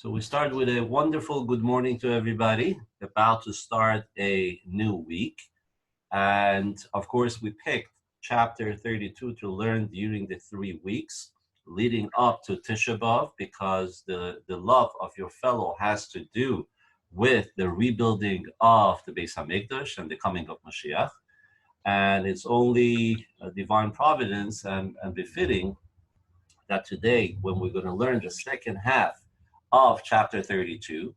So we start with a wonderful good morning to everybody. About to start a new week. And of course, we picked chapter 32 to learn during the 3 weeks leading up to Tisha B'Av, because the love of your fellow has to do with the rebuilding of the Beis HaMikdash and the coming of Mashiach. And it's only a divine providence and befitting that today, when we're going to learn the second half of chapter 32,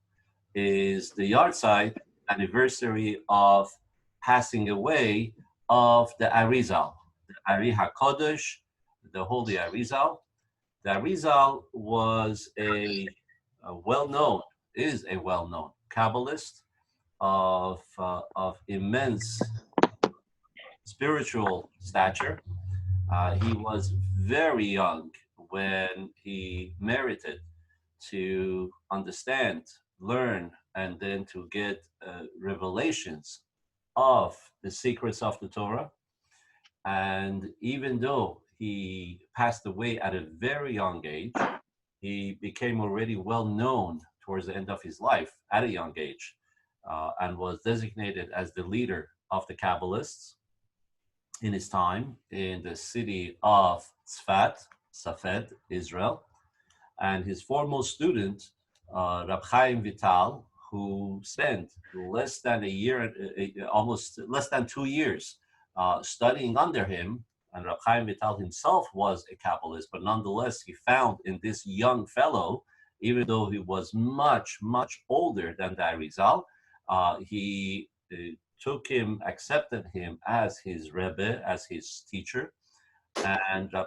is the yahrzeit anniversary of passing away of the Arizal, the Ari HaKodesh, the Holy Arizal. The Arizal was a well-known Kabbalist of immense spiritual stature. He was very young when he merited to understand, learn, and then to get revelations of the secrets of the Torah. And even though he passed away at a very young age, he became already well known towards the end of his life at a young age, and was designated as the leader of the Kabbalists in his time in the city of Safed, Israel. And his foremost student, Rab Chaim Vital, who spent less than a year, almost less than 2 years, studying under him. And Rab Chaim Vital himself was a Kabbalist, but nonetheless, he found in this young fellow, even though he was much, much older than the Arizal, he took him, accepted him as his Rebbe, as his teacher, and the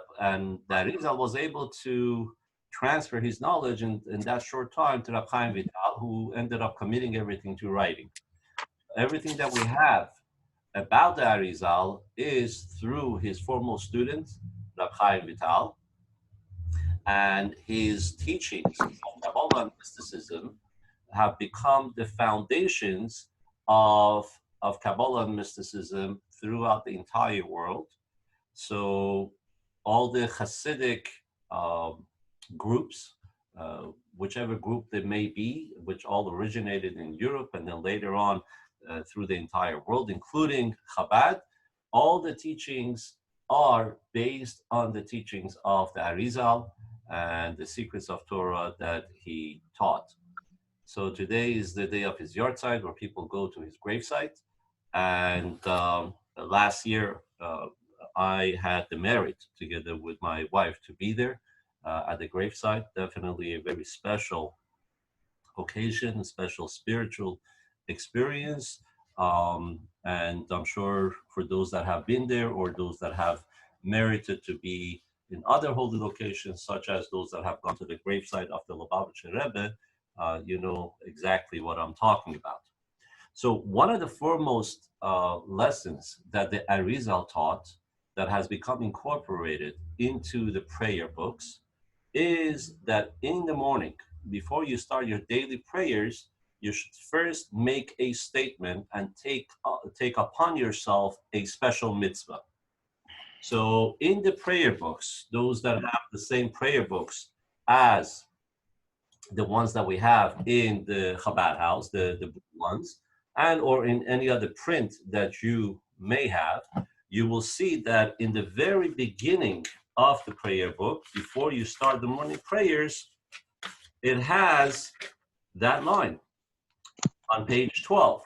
Arizal was able to transfer his knowledge in that short time to Rab Chaim Vital, who ended up committing everything to writing. Everything that we have about the Arizal is through his foremost student, Rab Chaim Vital, and his teachings of Kabbalah and mysticism have become the foundations of Kabbalah and mysticism throughout the entire world. So all the Hasidic groups, whichever group they may be, which all originated in Europe and then later on through the entire world, including Chabad, all the teachings are based on the teachings of the Arizal and the secrets of Torah that he taught. So today is the day of his yahrzeit, where people go to his gravesite. And last year, I had the merit, together with my wife, to be there at the gravesite. Definitely a very special occasion, a special spiritual experience. And I'm sure for those that have been there, or those that have merited to be in other holy locations, such as those that have gone to the gravesite of the Lubavitcher Rebbe, you know exactly what I'm talking about. So one of the foremost lessons that the Arizal taught, that has become incorporated into the prayer books, is that in the morning, before you start your daily prayers, you should first make a statement and take upon yourself a special mitzvah. So in the prayer books, those that have the same prayer books as the ones that we have in the Chabad house, the blue ones, and or in any other print that you may have, you will see that in the very beginning of the prayer book, before you start the morning prayers, it has that line on page 12.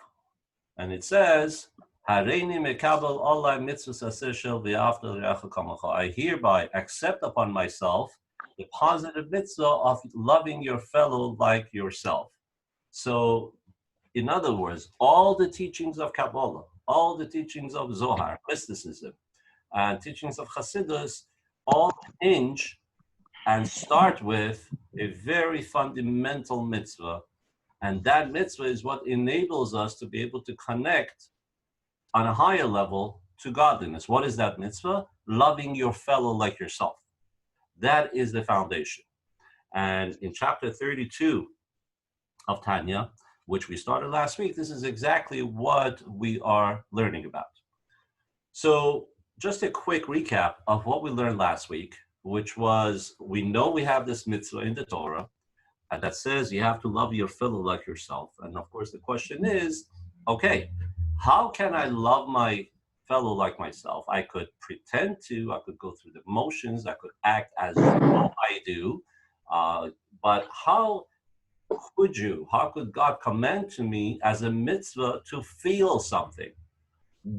And it says, Hareini mekabel olai mitzvahs aseh shel v'ahavta l'reacha kamocha. I hereby accept upon myself the positive mitzvah of loving your fellow like yourself. So, in other words, all the teachings of Kabbalah, all the teachings of Zohar, mysticism, and teachings of Hasidus, all hinge and start with a very fundamental mitzvah. And that mitzvah is what enables us to be able to connect on a higher level to godliness. What is that mitzvah? Loving your fellow like yourself. That is the foundation. And in chapter 32 of Tanya, which we started last week, this is exactly what we are learning about. So just a quick recap of what we learned last week, which was, we know we have this mitzvah in the Torah and that says you have to love your fellow like yourself. And of course, the question is, okay, how can I love my fellow like myself? I could pretend to, I could go through the motions, I could act as though I do, but how could God command to me as a mitzvah to feel something?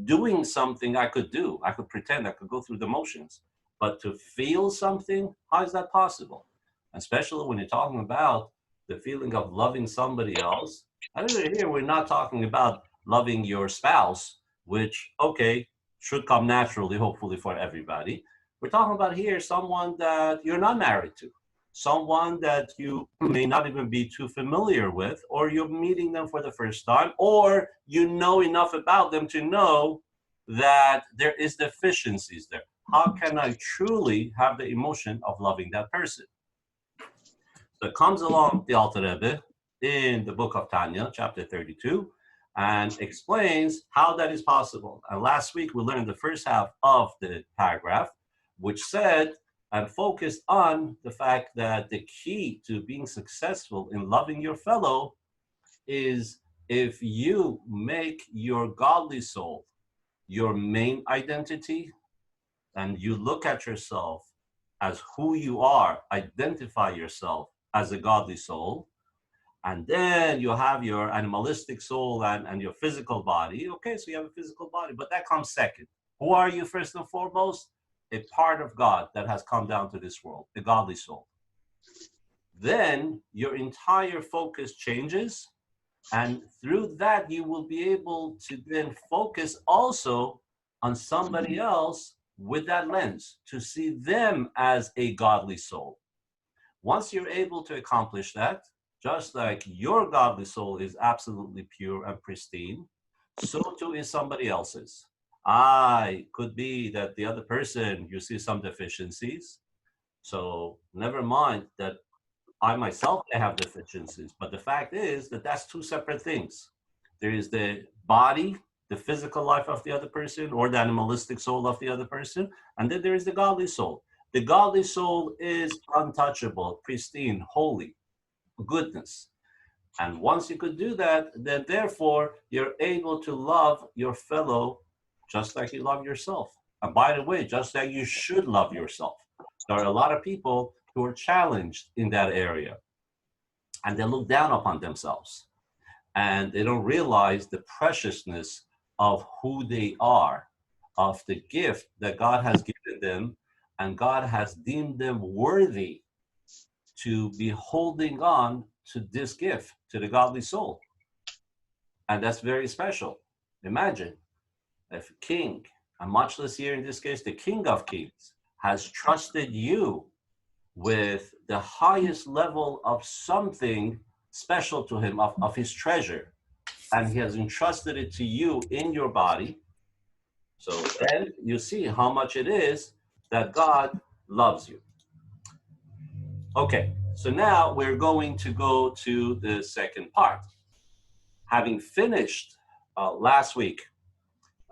Doing something I could do, I could pretend, I could go through the motions, but to feel something, how is that possible? Especially when you're talking about the feeling of loving somebody else. And here we're not talking about loving your spouse, which, okay, should come naturally, hopefully for everybody. We're talking about here someone that you're not married to, someone that you may not even be too familiar with, or you're meeting them for the first time, or you know enough about them to know that there is deficiencies there. How can I truly have the emotion of loving that person? So it comes along the Alter Rebbe in the book of Tanya, chapter 32, and explains how that is possible. And last week we learned the first half of the paragraph, which said and focused on the fact that the key to being successful in loving your fellow is if you make your godly soul your main identity, and you look at yourself as who you are, identify yourself as a godly soul, and then you have your animalistic soul and your physical body. Okay, so you have a physical body, but that comes second. Who are you first and foremost? A part of God that has come down to this world, the godly soul. Then your entire focus changes, and through that you will be able to then focus also on somebody else with that lens, to see them as a godly soul. Once you're able to accomplish that, just like your godly soul is absolutely pure and pristine, so too is somebody else's. I could be that the other person, you see some deficiencies. So never mind that I myself may have deficiencies, but the fact is that that's two separate things. There is the body, the physical life of the other person, or the animalistic soul of the other person, and then there is the godly soul. The godly soul is untouchable, pristine, holy, goodness. And once you could do that, then therefore you're able to love your fellow just like you love yourself. And by the way, just like you should love yourself. There are a lot of people who are challenged in that area, and they look down upon themselves, and they don't realize the preciousness of who they are, of the gift that God has given them, and God has deemed them worthy to be holding on to this gift, to the godly soul. And that's very special. Imagine if a king, and much less here in this case, the King of Kings, has trusted you with the highest level of something special to him, of his treasure, and he has entrusted it to you in your body. So then you see how much it is that God loves you. Okay, so now we're going to go to the second part. Having finished last week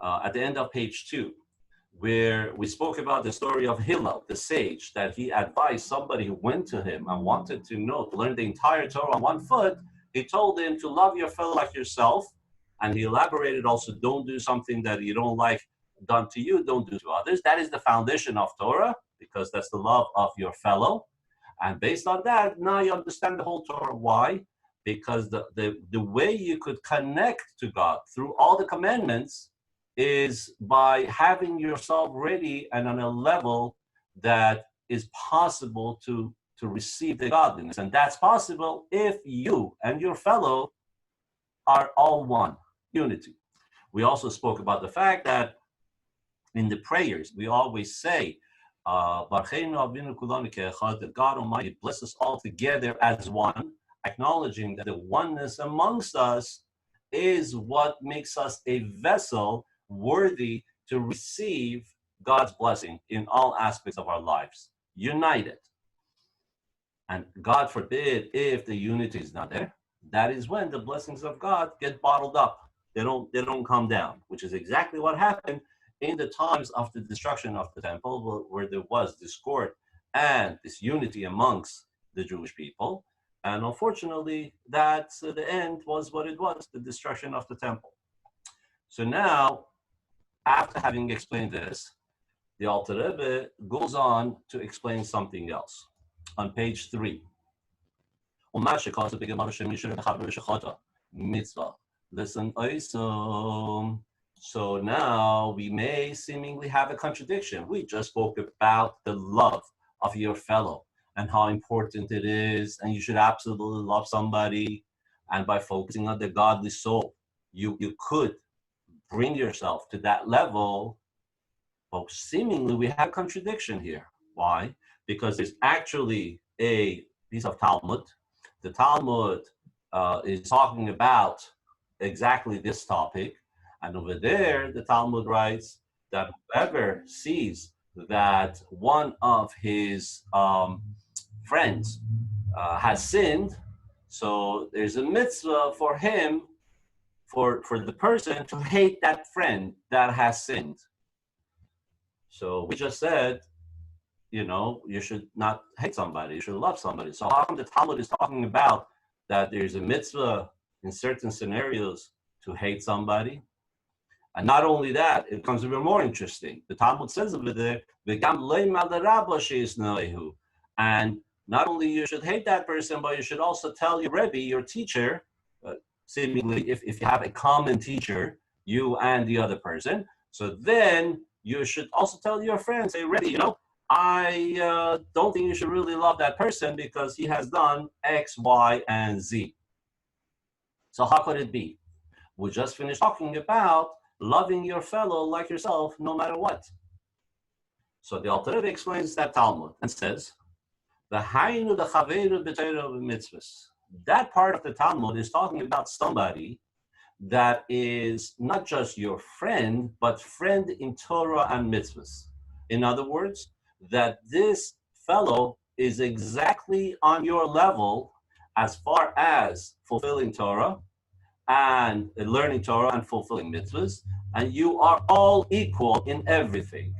at the end of page 2, where we spoke about the story of Hillel, the sage, that he advised somebody who went to him and wanted to know, to learn the entire Torah on one foot. He told him to love your fellow like yourself. And he elaborated also, don't do something that you don't like done to you, don't do to others. That is the foundation of Torah, because that's the love of your fellow. And based on that, now you understand the whole Torah. Why? Because the way you could connect to God through all the commandments is by having yourself ready and on a level that is possible to receive the godliness. And that's possible if you and your fellow are all one, unity. We also spoke about the fact that in the prayers, we always say, that God Almighty bless us all together as one, acknowledging that the oneness amongst us is what makes us a vessel worthy to receive God's blessing in all aspects of our lives, united. And God forbid if the unity is not there, that is when the blessings of God get bottled up. They don't come down, which is exactly what happened in the times of the destruction of the temple, where there was discord and disunity amongst the Jewish people. And unfortunately, that's the end was what it was, the destruction of the temple. So now, after having explained this, the Alter Rebbe goes on to explain something else. On page 3, mitzvah. Listen, so now we may seemingly have a contradiction. We just spoke about the love of your fellow and how important it is, and you should absolutely love somebody. And by focusing on the godly soul, you could bring yourself to that level. But seemingly we have a contradiction here. Why? Because there's actually a piece of Talmud. The Talmud is talking about exactly this topic. And over there, the Talmud writes that whoever sees that one of his friends has sinned, so there's a mitzvah for him, for the person to hate that friend that has sinned. So we just said, you should not hate somebody, you should love somebody. So how come the Talmud is talking about that there's a mitzvah in certain scenarios to hate somebody? And not only that, it becomes even more interesting. The Talmud says over there, and not only you should hate that person, but you should also tell your Rebbe, your teacher, seemingly if you have a common teacher, you and the other person, so then you should also tell your friends, say, Rebbe, I don't think you should really love that person because he has done X, Y, and Z. So how could it be? We just finished talking about loving your fellow like yourself, no matter what. So the Alter Rebbe explains that Talmud and says, that part of the Talmud is talking about somebody that is not just your friend, but friend in Torah and mitzvahs. In other words, that this fellow is exactly on your level as far as fulfilling Torah and learning Torah and fulfilling mitzvahs, and you are all equal in everything.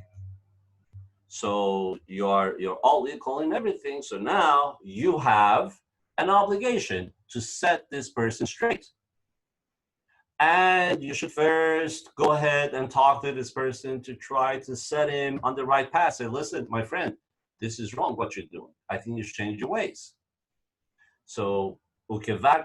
So you're all equal in everything. So now you have an obligation to set this person straight. And you should first go ahead and talk to this person to try to set him on the right path. Say, listen, my friend, this is wrong what you're doing. I think you should change your ways. So over there,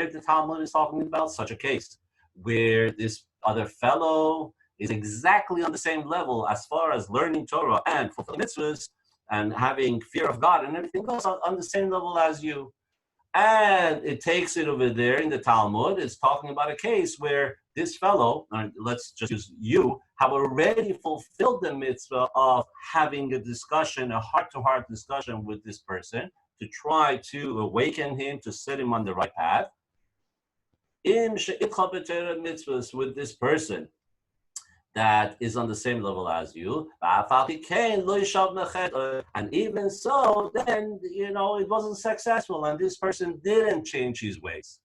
the Talmud is talking about such a case where this other fellow is exactly on the same level as far as learning Torah and fulfilling mitzvahs and having fear of God and everything else on the same level as you. And it takes it over there in the Talmud. It's talking about a case where this fellow, let's just use you, have already fulfilled the mitzvah of having a discussion, a heart-to-heart discussion with this person to try to awaken him, to set him on the right path. Mitzvahs with this person that is on the same level as you, and even so, then it wasn't successful, and this person didn't change his ways,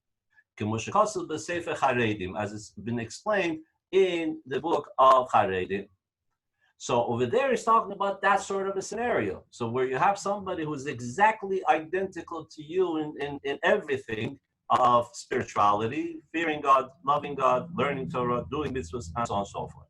as it's been explained in the book of Charedim. So over there, he's talking about that sort of a scenario. So where you have somebody who's exactly identical to you in everything of spirituality, fearing God, loving God, learning Torah, doing mitzvahs, and so on and so forth.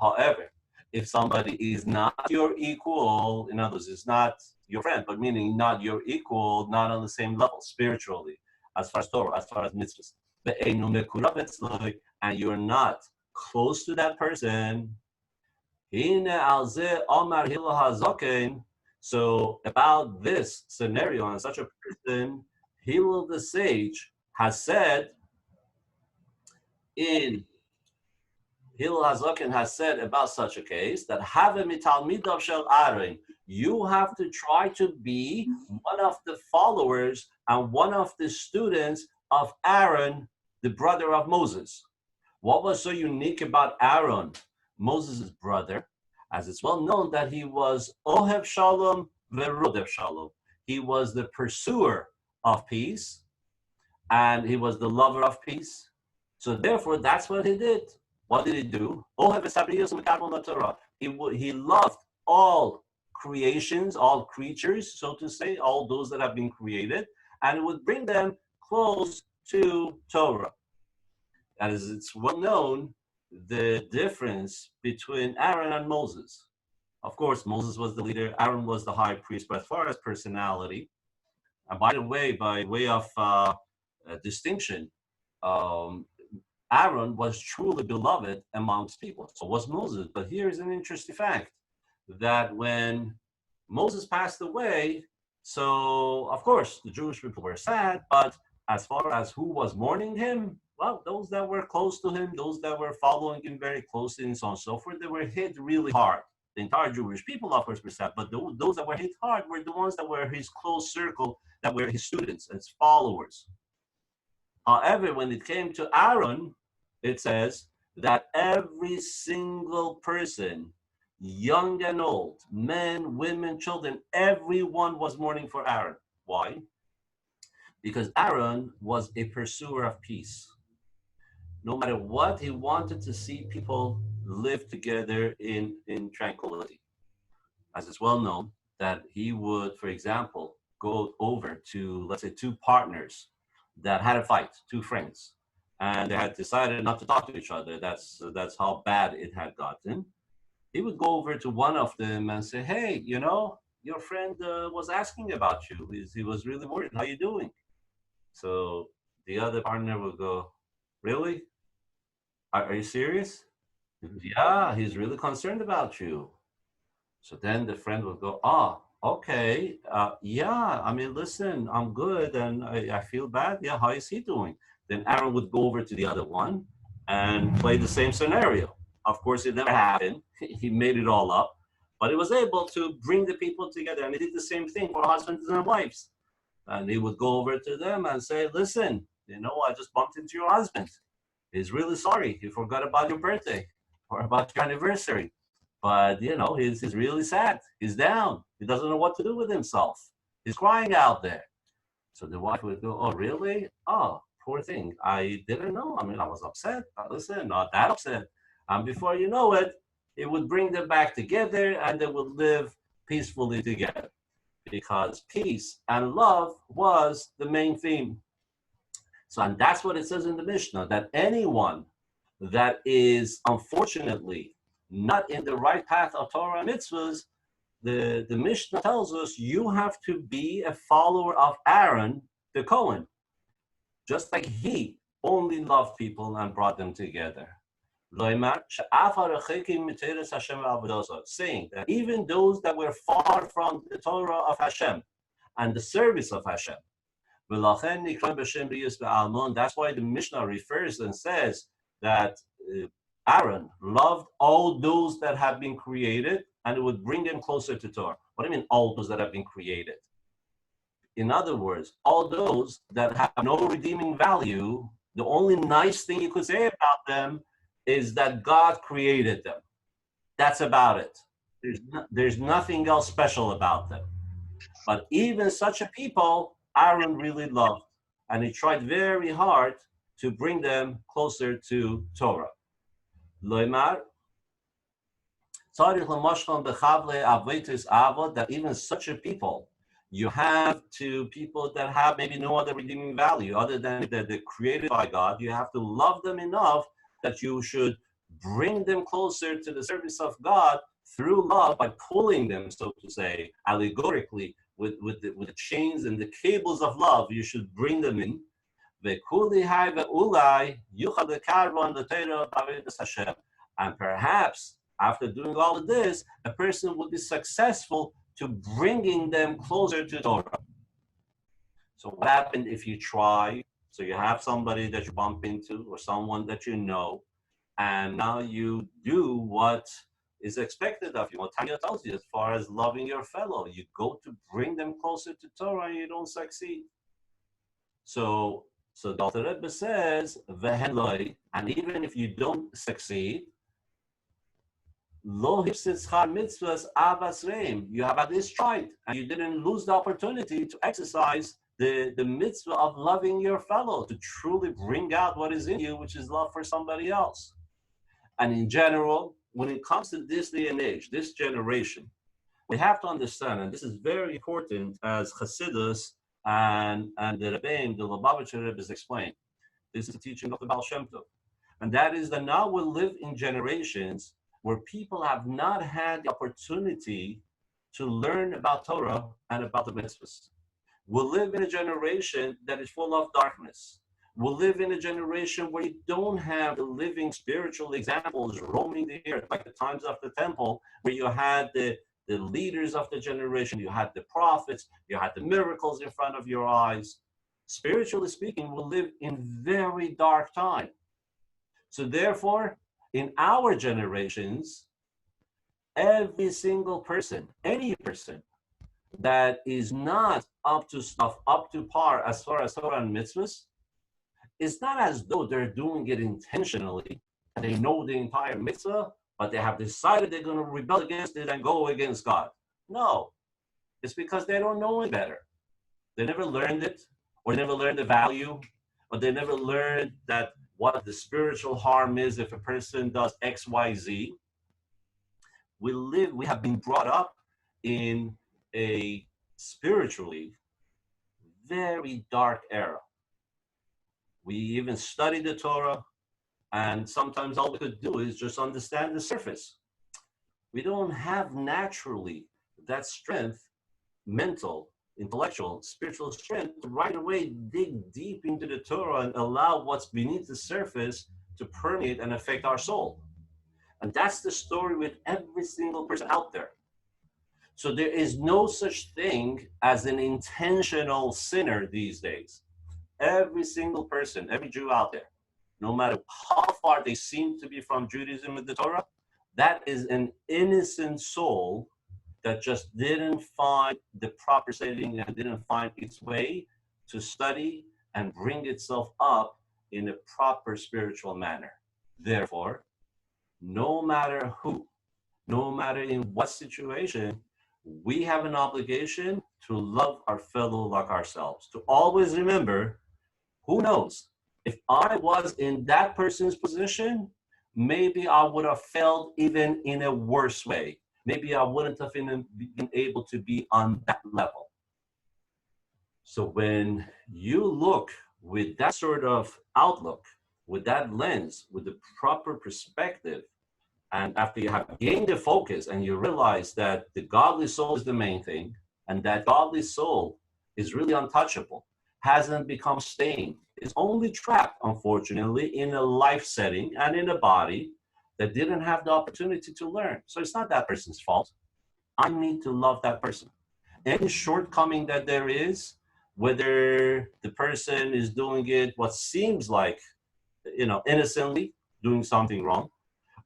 However, if somebody is not your equal, in other words, is not your friend, but meaning not your equal, not on the same level spiritually, as far as Torah, as far as mitzvahs, and you're not close to that person, so about this scenario and such a person, Hillel the sage has said Hillel HaZaken has said about such a case that you have to try to be one of the followers and one of the students of Aaron, the brother of Moses. What was so unique about Aaron, Moses' brother? As it's well known that he was Ohev Shalom Verodev Shalom. He was the pursuer of peace and he was the lover of peace. So therefore, that's what he did. What did he do? He loved all creations, all creatures, so to say, all those that have been created, and it would bring them close to Torah. As it's well known, the difference between Aaron and Moses. Of course, Moses was the leader, Aaron was the high priest, but as far as personality, and by the way, by way of distinction, um, Aaron was truly beloved amongst people. So was Moses. But here's an interesting fact that when Moses passed away, so of course the Jewish people were sad, but as far as who was mourning him, well, those that were close to him, those that were following him very closely and so on and so forth, they were hit really hard. The entire Jewish people, of course, were sad, but those that were hit hard were the ones that were his close circle, that were his students, his followers. However, when it came to Aaron, it says that every single person, young and old, men, women, children, everyone was mourning for Aaron. Why? Because Aaron was a pursuer of peace. No matter what, he wanted to see people live together in tranquility. As it's well known that he would, for example, go over to, let's say, two partners that had a fight, two friends, and they had decided not to talk to each other. That's how bad it had gotten. He would go over to one of them and say, "Hey, you know, your friend was asking about you. He was really worried. How you doing?" So the other partner would go, "Really? Are you serious?" "Yeah, he's really concerned about you." So then the friend would go, "Ah, okay, yeah, I mean, listen, I'm good and I feel bad. Yeah, how is he doing?" Then Aaron would go over to the other one and play the same scenario. Of course, it never happened. He made it all up, but he was able to bring the people together. And he did the same thing for husbands and wives. And he would go over to them and say, "Listen, you know, I just bumped into your husband. He's really sorry. He forgot about your birthday or about your anniversary. But, you know, he's really sad. He's down. He doesn't know what to do with himself. He's crying out there." So the wife would go, "Oh, really? Oh, poor thing. I didn't know. I mean, I was upset. But listen, not that upset." And before you know it, it would bring them back together and they would live peacefully together because peace and love was the main theme. So, and that's what it says in the Mishnah, that anyone that is unfortunately not in the right path of Torah and mitzvahs, the Mishnah tells us you have to be a follower of Aaron, the Cohen, just like he only loved people and brought them together. Saying that even those that were far from the Torah of Hashem and the service of Hashem, that's why the Mishnah refers and says that Aaron loved all those that have been created and it would bring them closer to Torah. What do you mean, all those that have been created? In other words, all those that have no redeeming value, the only nice thing you could say about them is that God created them. That's about it. There's nothing else special about them. But even such a people, Aaron really loved, and he tried very hard to bring them closer to Torah. Loimar, that even such a people, you have to people that have maybe no other redeeming value other than that they're created by God. You have to love them enough that you should bring them closer to the service of God through love by pulling them, so to say, allegorically, with the chains and the cables of love. You should bring them in. And perhaps after doing all of this, a person will be successful to bringing them closer to Torah. So what happened if you try? So you have somebody that you bump into or someone that you know, and now you do what is expected of you. What Tanya tells you as far as loving your fellow, you go to bring them closer to Torah and you don't succeed. So Dr. Rebbe says, and even if you don't succeed, you have at least tried, and you didn't lose the opportunity to exercise the mitzvah of loving your fellow, to truly bring out what is in you, which is love for somebody else. And in general, when it comes to this day and age, this generation, We have to understand, and this is very important as Hasidus and the Rebbeim, the Lubavitcher Rebbe explained. This is the teaching of the Baal Shem Tov. And that is that now we live in generations where people have not had the opportunity to learn about Torah and about the mitzvahs. We live in a generation that is full of darkness. We live in a generation where you don't have the living spiritual examples roaming the earth, like the times of the temple, where you had the leaders of the generation, you had the prophets, you had the miracles in front of your eyes. Spiritually speaking, we live in very dark time. So therefore, in our generations, every single person, any person that is not up to par as far as Torah and mitzvahs, it's not as though they're doing it intentionally and they know the entire mitzvah, but they have decided they're going to rebel against it and go against God. No, it's because they don't know it better. They never learned it, or they never learned the value, or they never learned that what the spiritual harm is if a person does X, Y, Z. We have been brought up in a spiritually very dark era. We even study the Torah, and sometimes all we could do is just understand the surface. We don't have naturally that strength, mental, intellectual, spiritual strength to right away dig deep into the Torah and allow what's beneath the surface to permeate and affect our soul. And that's the story with every single person out there. So there is no such thing as an intentional sinner these days. Every single person, every Jew out there, no matter how far they seem to be from Judaism and the Torah, that is an innocent soul that just didn't find the proper setting and didn't find its way to study and bring itself up in a proper spiritual manner. Therefore, no matter who, no matter in what situation, we have an obligation to love our fellow like ourselves, to always remember, who knows, if I was in that person's position, maybe I would have failed even in a worse way. Maybe I wouldn't have been able to be on that level. So when you look with that sort of outlook, with that lens, with the proper perspective, and after you have gained the focus and you realize that the godly soul is the main thing, and that godly soul is really untouchable, hasn't become stained, is only trapped, unfortunately, in a life setting and in a body that didn't have the opportunity to learn. So it's not that person's fault. I need to love that person. Any shortcoming that there is, whether the person is doing it what seems like, innocently, doing something wrong,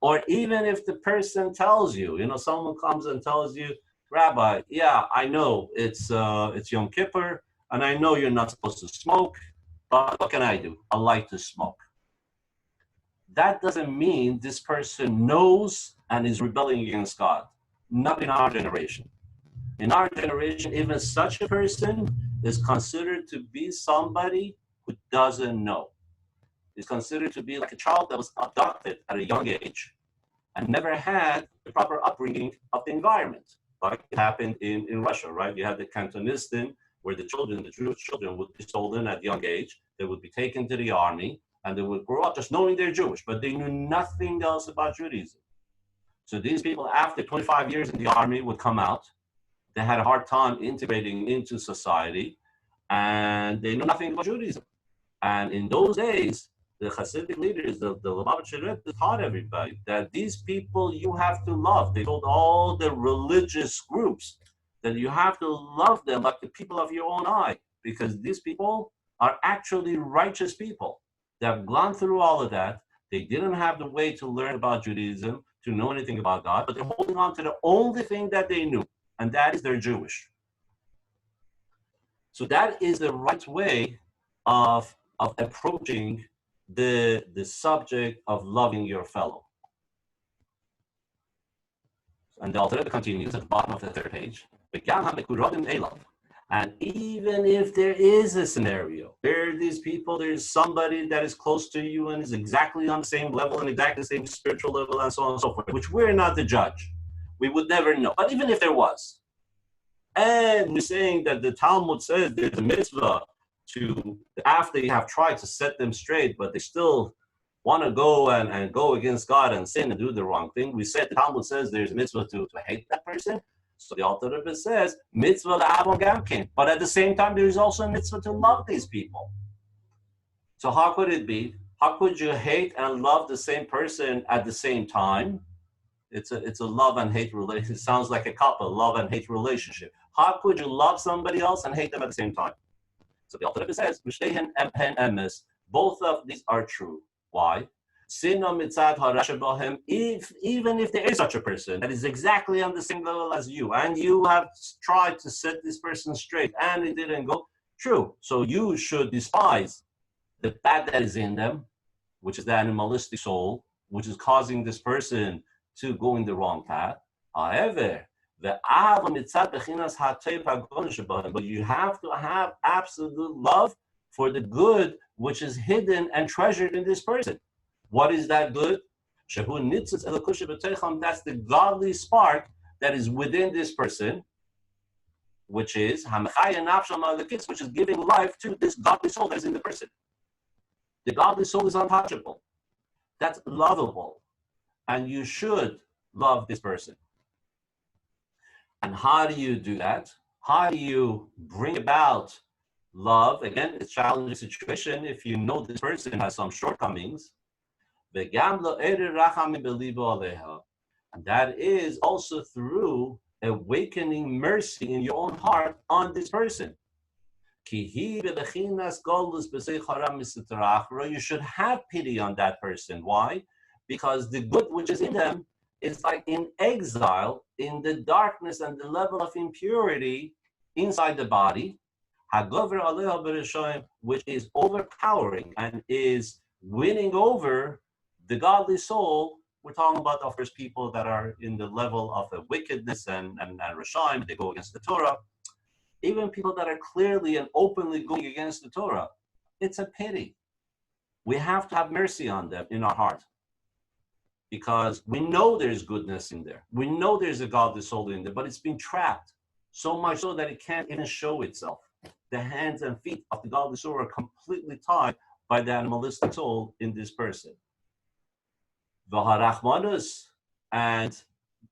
or even if the person tells you, someone comes and tells you, Rabbi, yeah, I know it's Yom Kippur, and I know you're not supposed to smoke, but what can I do? I like to smoke. That doesn't mean this person knows and is rebelling against God. Not in our generation. In our generation, even such a person is considered to be somebody who doesn't know. Is considered to be like a child that was adopted at a young age and never had the proper upbringing of the environment, like it happened in Russia, right? You had the Cantonistan, where the Jewish children would be stolen at a young age. They would be taken to the army, and they would grow up just knowing they're Jewish, but they knew nothing else about Judaism. So these people, after 25 years in the army, would come out. They had a hard time integrating into society, and they knew nothing about Judaism. And in those days, the Hasidic leaders, the Lubavitcher Rebbe, taught everybody that these people you have to love. They told all the religious groups that you have to love them like the people of your own eye, because these people are actually righteous people. They have gone through all of that. They didn't have the way to learn about Judaism, to know anything about God, but they're holding on to the only thing that they knew, and that is they're Jewish. So that is the right way of approaching the subject of loving your fellow. And the Alter Rebbe continues at the bottom of the third page. And even if there is a scenario where these people, there's somebody that is close to you and is exactly on the same level and exactly the same spiritual level and so on and so forth, which we're not the judge. We would never know. But even if there was, and we're saying that the Talmud says there's a mitzvah to, after you have tried to set them straight, but they still want to go and go against God and sin and do the wrong thing. We said the Talmud says there's a mitzvah to hate that person. So the Alter Rebbe says mitzvah la'avon gamkin, but at the same time there is also a mitzvah to love these people. So how could it be? How could you hate and love the same person at the same time? It's a love and hate relationship. It sounds like a couple, love and hate relationship. How could you love somebody else and hate them at the same time? So the Alter Rebbe says, both of these are true. Why? Even if there is such a person that is exactly on the same level as you, and you have tried to set this person straight, and it didn't go, true. So you should despise the bad that is in them, which is the animalistic soul, which is causing this person to go in the wrong path. However, but you have to have absolute love for the good which is hidden and treasured in this person. What is that good? That's the godly spark that is within this person, which is giving life to this godly soul that is in the person. The godly soul is untouchable. That's lovable. And you should love this person. And how do you do that? How do you bring about love? Again, it's a challenging situation if you know this person has some shortcomings. And that is also through awakening mercy in your own heart on this person. You should have pity on that person. Why? Because the good which is in them is like in exile, in the darkness and the level of impurity inside the body, which is overpowering and is winning over the godly soul. We're talking about, of course, people that are in the level of the wickedness and Rashaim, they go against the Torah. Even people that are clearly and openly going against the Torah, it's a pity. We have to have mercy on them in our heart, because we know there's goodness in there. We know there's a godly soul in there, but it's been trapped, so much so that it can't even show itself. The hands and feet of the godly soul are completely tied by the animalistic soul in this person. V'harachmanus, and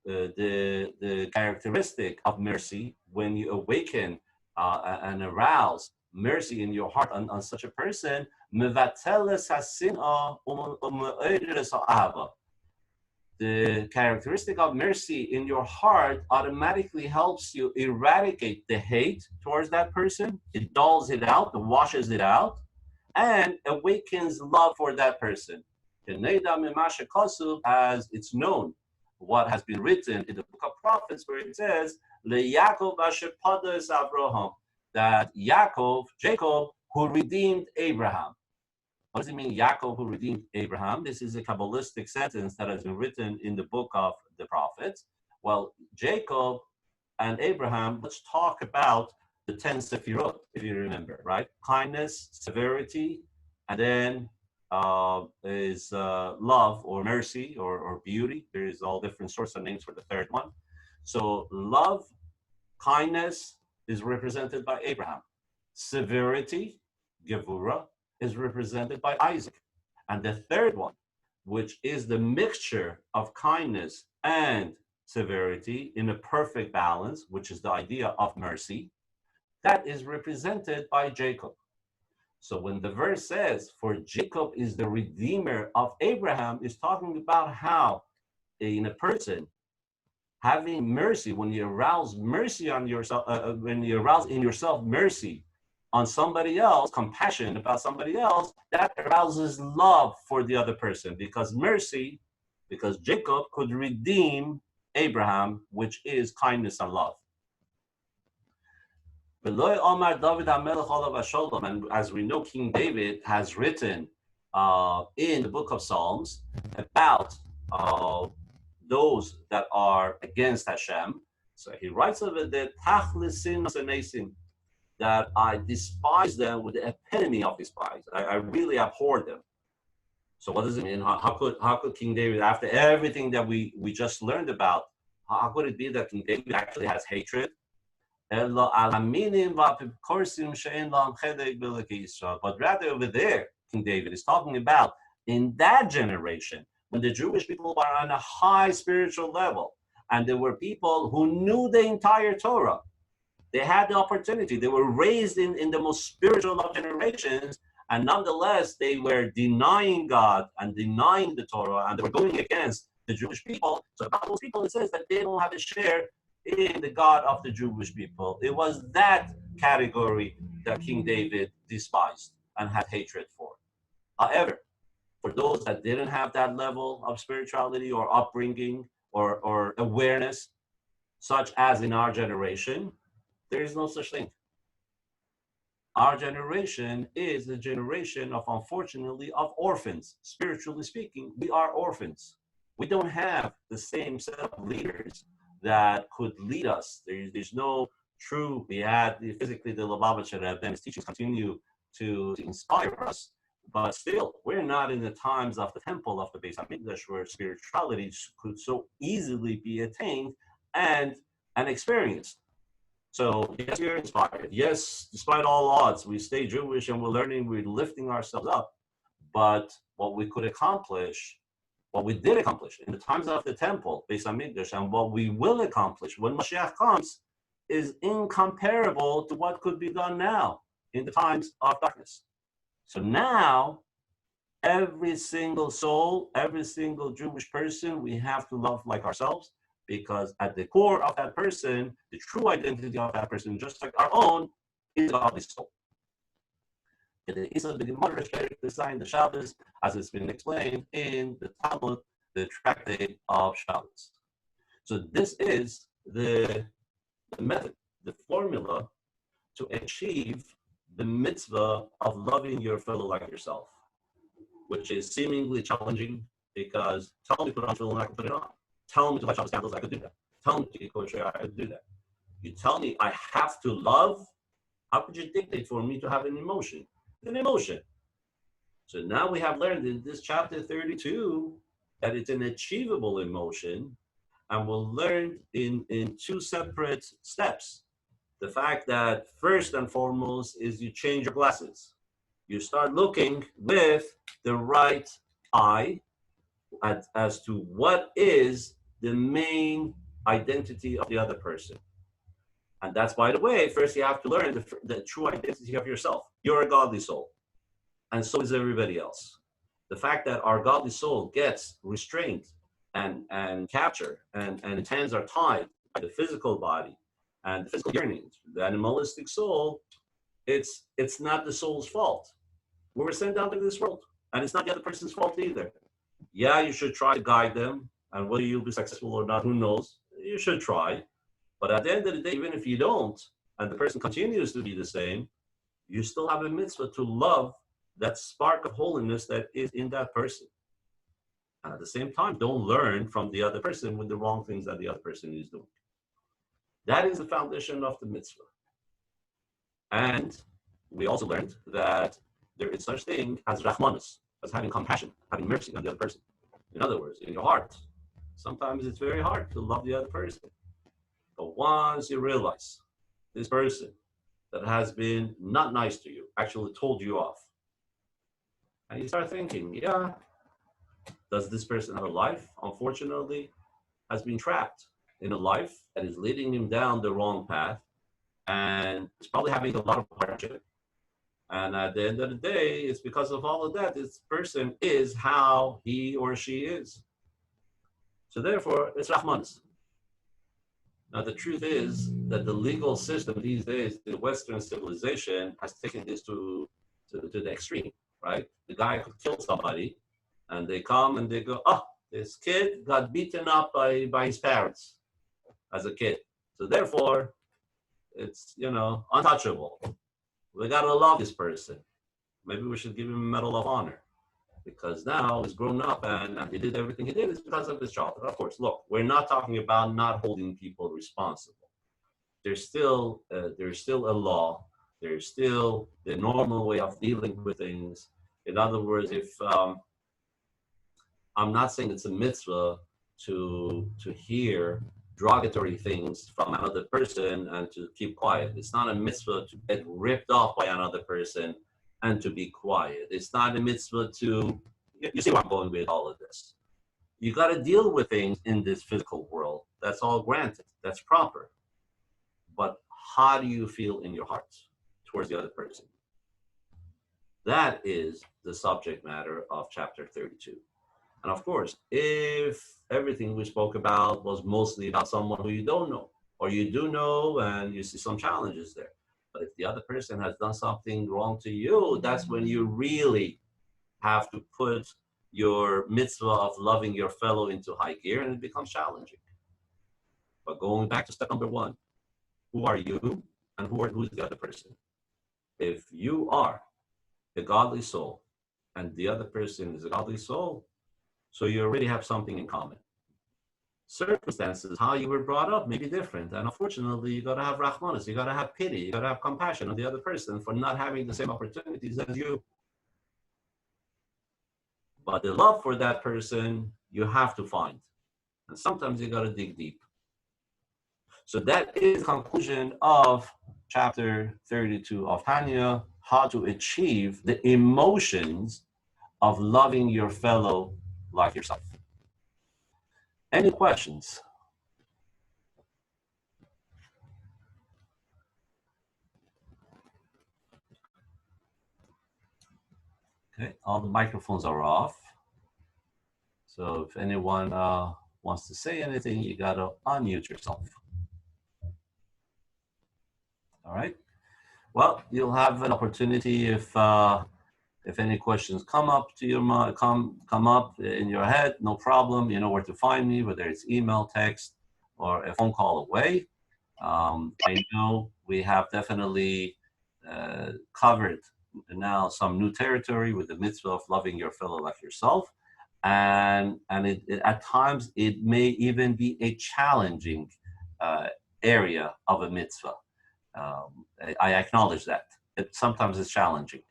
the characteristic of mercy, when you awaken and arouse mercy in your heart on such a person, the characteristic of mercy in your heart automatically helps you eradicate the hate towards that person. It dulls it out, it washes it out, and awakens love for that person. As it's known, what has been written in the book of prophets, where it says, that Jacob, who redeemed Abraham. What does it mean, Yaakov, who redeemed Abraham? This is a Kabbalistic sentence that has been written in the book of the prophets. Well, Jacob and Abraham, let's talk about the 10 Sefirot, if you remember, right? Kindness, severity, and then is love or mercy or beauty. There is all different sorts of names for the third one. So love, kindness is represented by Abraham. Severity, Gevurah, is represented by Isaac. And the third one, which is the mixture of kindness and severity in a perfect balance, which is the idea of mercy, that is represented by Jacob. So when the verse says, for Jacob is the redeemer of Abraham, is talking about how in a person having mercy, when you arouse mercy on yourself, when you arouse in yourself mercy on somebody else, compassion about somebody else, that arouses love for the other person, because mercy, because Jacob could redeem Abraham, which is kindness and love. And as we know, King David has written in the book of Psalms about those that are against Hashem. So he writes of it that I despise them with the epitome of despise. I really abhor them. So what does it mean? How could King David, after everything that we just learned about How could it be that King David actually has hatred? But rather over there, King David is talking about in that generation, when the Jewish people were on a high spiritual level, and there were people who knew the entire Torah. They had the opportunity. They were raised in the most spiritual of generations, and nonetheless, they were denying God and denying the Torah, and they were going against the Jewish people. So about those people, it says that they don't have a share in the God of the Jewish people. It was that category that King David despised and had hatred for. However, for those that didn't have that level of spirituality or upbringing or awareness, such as in our generation, there is no such thing. Our generation is a generation of, unfortunately, of orphans. Spiritually speaking, we are orphans. We don't have the same set of leaders that could lead us. There's no true, we had physically the Lubavitcher Rebbe and his teachings continue to inspire us, but still, we're not in the times of the temple of the Beis HaMikdash where spirituality could so easily be attained and experienced. So yes, we are inspired. Yes, despite all odds, we stay Jewish and we're learning, we're lifting ourselves up. But what we could accomplish, what we did accomplish in the times of the temple, Beis HaMikdash, and what we will accomplish when Mashiach comes, is incomparable to what could be done now in the times of darkness. So now, every single soul, every single Jewish person, we have to love like ourselves, because at the core of that person, the true identity of that person, just like our own, is a godly soul. It is the Gemara design the Shabbos, as it's been explained in the Talmud, the tractate of Shabbos. So this is the method, the formula to achieve the mitzvah of loving your fellow like yourself, which is seemingly challenging, because tell me to put on tefillin, I can put it on. Tell me to light Shabbos candles, I could do that. Tell me to eat kosher, I could do that. You tell me I have to love, how could you dictate for me to have an emotion? An emotion. So now we have learned in this chapter 32 that it's an achievable emotion, and we'll learn in two separate steps. The fact that first and foremost is you change your glasses. You start looking with the right eye as to what is the main identity of the other person. And that's, by the way, first you have to learn the true identity of yourself. You're a godly soul, and so is everybody else. The fact that our godly soul gets restrained and captured, and its hands are tied by the physical body and the physical yearnings, the animalistic soul, it's not the soul's fault. We were sent down to this world, and it's not the other person's fault either. Yeah, you should try to guide them, and whether you'll be successful or not, who knows? You should try. But at the end of the day, even if you don't, and the person continues to be the same, you still have a mitzvah to love that spark of holiness that is in that person. And at the same time, don't learn from the other person with the wrong things that the other person is doing. That is the foundation of the mitzvah. And we also learned that there is such thing as rachmanus, as having compassion, having mercy on the other person. In other words, in your heart, sometimes it's very hard to love the other person. But once you realize this person that has been not nice to you actually told you off, and you start thinking, yeah, does this person have a life? Unfortunately, has been trapped in a life that is leading him down the wrong path, and is probably having a lot of hardship. And at the end of the day, it's because of all of that, this person is how he or she is. So therefore, it's Rahmanis. Now, the truth is that the legal system these days, the Western civilization, has taken this to the extreme, right? The guy could kill somebody, and they come and they go, oh, this kid got beaten up by his parents as a kid. So therefore, it's, untouchable. We got to love this person. Maybe we should give him a Medal of Honor, because now he's grown up and he did everything he did is because of his childhood. Of course, look, we're not talking about not holding people responsible. There's still a law. There's still the normal way of dealing with things. In other words, if I'm not saying it's a mitzvah to hear derogatory things from another person and to keep quiet. It's not a mitzvah to get ripped off by another person and to be quiet. It's not a mitzvah to, you see where I'm going with all of this. You got to deal with things in this physical world. That's all granted. That's proper. But how do you feel in your heart towards the other person? That is the subject matter of chapter 32. And of course, if everything we spoke about was mostly about someone who you don't know, or you do know and you see some challenges there, but if the other person has done something wrong to you, that's when you really have to put your mitzvah of loving your fellow into high gear, and it becomes challenging. But going back to step number one, who are you and who's the other person? If you are a godly soul and the other person is a godly soul, so you already have something in common. Circumstances, how you were brought up may be different. And unfortunately, you got to have rachmanis, you got to have pity, you got to have compassion on the other person for not having the same opportunities as you. But the love for that person, you have to find. And sometimes you got to dig deep. So that is the conclusion of chapter 32 of Tanya, how to achieve the emotions of loving your fellow like yourself. Any questions? Okay, all the microphones are off. So if anyone wants to say anything, you got to unmute yourself. All right. Well, you'll have an opportunity if any questions come up to your mind, come up in your head, no problem. You know where to find me, whether it's email, text, or a phone call away. I know we have definitely covered now some new territory with the mitzvah of loving your fellow like yourself, and it at times it may even be a challenging area of a mitzvah. I acknowledge that sometimes it's challenging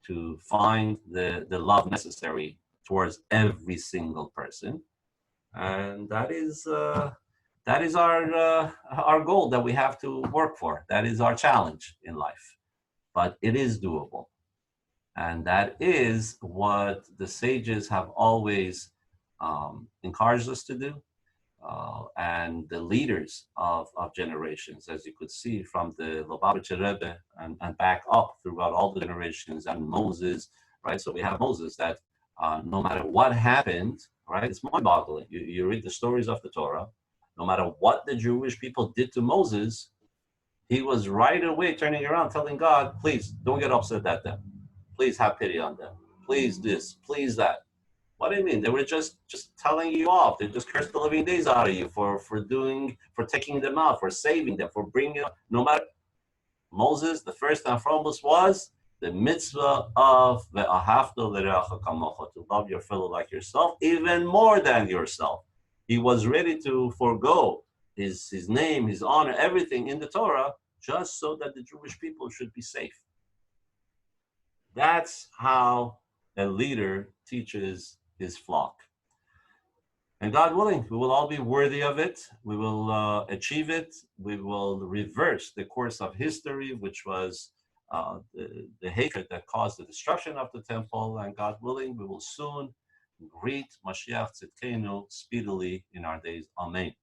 to find the love necessary towards every single person, and that is our goal that we have to work for. That is our challenge in life, but it is doable, and that is what the sages have always encouraged us to do. And the leaders of generations, as you could see from the Lubavitcher Rebbe and back up throughout all the generations, and Moses, right? So we have Moses that no matter what happened, right? It's mind-boggling. You read the stories of the Torah, no matter what the Jewish people did to Moses, he was right away turning around telling God, please don't get upset at them. Please have pity on them. Please this, please that. What do you mean? They were just telling you off. They just cursed the living days out of you for taking them out, for saving them, for bringing up. No matter, Moses, the first and foremost was the mitzvah of ve'ahavta l'reacha kamocha, to love your fellow like yourself, even more than yourself. He was ready to forego his name, his honor, everything in the Torah, just so that the Jewish people should be safe. That's how a leader teaches his flock. And God willing, we will all be worthy of it. We will achieve it. We will reverse the course of history, which was the hatred that caused the destruction of the temple. And God willing, we will soon greet Mashiach Tzidkenu speedily in our days. Amen.